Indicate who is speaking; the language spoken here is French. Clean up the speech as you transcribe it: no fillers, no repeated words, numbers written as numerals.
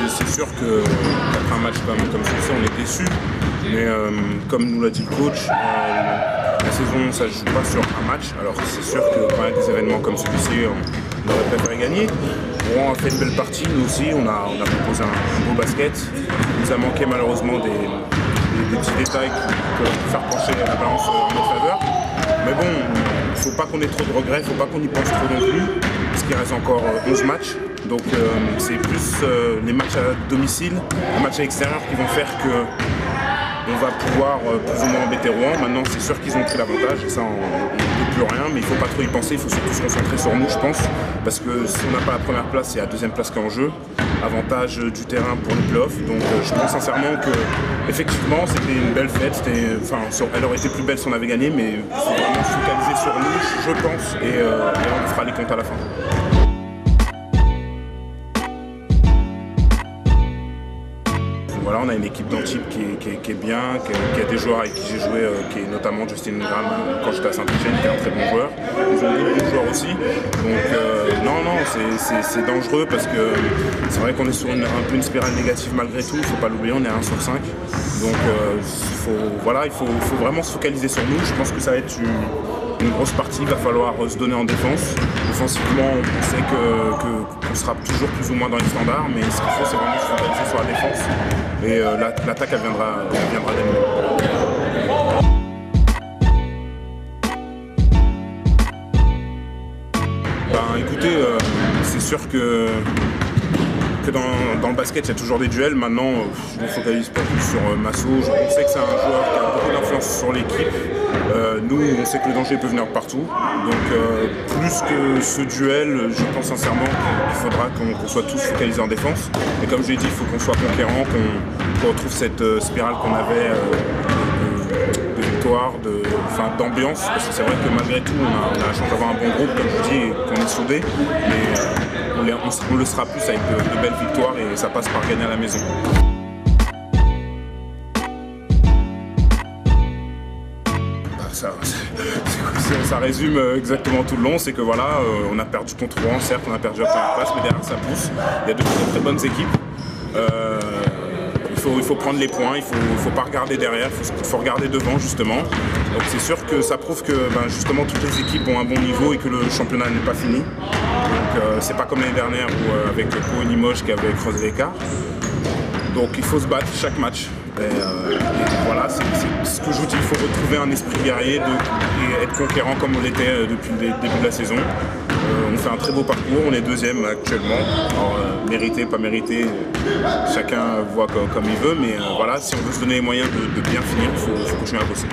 Speaker 1: c'est sûr qu'après un match comme celui-ci, on est déçu. Mais comme nous l'a dit le coach, la saison ça ne se joue pas sur un match. Alors c'est sûr que quand il y a des événements comme celui-ci, on aurait préféré gagner. Rouen a fait une belle partie, nous aussi, on a proposé un beau basket. Il nous a manqué malheureusement des petits détails qui peuvent faire pencher la balance en notre faveur. Mais bon, il ne faut pas qu'on ait trop de regrets, il ne faut pas qu'on y pense trop non plus, parce qu'il reste encore 11 matchs. Donc c'est plus les matchs à domicile, les matchs à l'extérieur qui vont faire que on va pouvoir plus ou moins embêter Rouen. Maintenant, c'est sûr qu'ils ont pris l'avantage, et ça, on ne peut plus rien, mais il ne faut pas trop y penser, il faut surtout se concentrer sur nous, je pense, parce que si on n'a pas la première place, c'est la deuxième place qui est en jeu. Avantage du terrain pour les playoffs, donc je pense sincèrement que effectivement c'était une belle fête, elle aurait été plus belle si on avait gagné, mais il faut vraiment se focaliser sur nous, je pense, et on fera les comptes à la fin. Voilà, on a une équipe d'Antibes qui est bien, qui a des joueurs avec qui j'ai joué, qui est notamment Justin Ingram quand j'étais à Saint-Etienne, qui est un très bon joueur. Ils ont des bons joueurs aussi. Donc non, c'est dangereux parce que c'est vrai qu'on est sur un peu une spirale négative malgré tout, il ne faut pas l'oublier, on est à 1 sur 5. Donc il faut vraiment se focaliser sur nous. Je pense que ça va être une grosse partie, il va falloir se donner en défense. Offensivement, on sait qu'on sera toujours plus ou moins dans les standards, mais ce qu'il faut, c'est vraiment se focaliser sur la défense. Et l'attaque, elle viendra d'elle-même. Écoutez, c'est sûr que dans le basket, il y a toujours des duels. Maintenant, je ne me focalise pas plus sur Masso. On sait que c'est un joueur qui a beaucoup d'influence sur l'équipe. Nous, on sait que le danger peut venir de partout. Donc, plus que ce duel, je pense sincèrement qu'il faudra qu'on soit tous focalisés en défense. Et comme je l'ai dit, il faut qu'on soit conquérant, qu'on retrouve cette spirale qu'on avait de victoire, d'ambiance. Parce que c'est vrai que malgré tout, on a la chance d'avoir un bon groupe, comme je dis, et qu'on est soudés. Mais on le sera plus avec de belles victoires et ça passe par gagner à la maison. Ça résume exactement tout le long, c'est que voilà, on a perdu contre Rouen, certes on a perdu la première place, mais derrière ça pousse, il y a de très bonnes équipes. Il faut prendre les points, il faut pas regarder derrière, il faut regarder devant justement. Donc c'est sûr que ça prouve que justement toutes les équipes ont un bon niveau et que le championnat n'est pas fini. Donc c'est pas comme l'année dernière où avec Pau et Limoges qui avait creusé l'écart. Donc il faut se battre chaque match. Et voilà, c'est ce que je vous dis, il faut retrouver un esprit guerrier et être conquérant comme on l'était depuis le début de la saison. On fait un très beau parcours, on est deuxième actuellement. Alors, mérité, pas mérité, chacun voit comme il veut, mais voilà, si on veut se donner les moyens de bien finir, il faut continuer à bosser.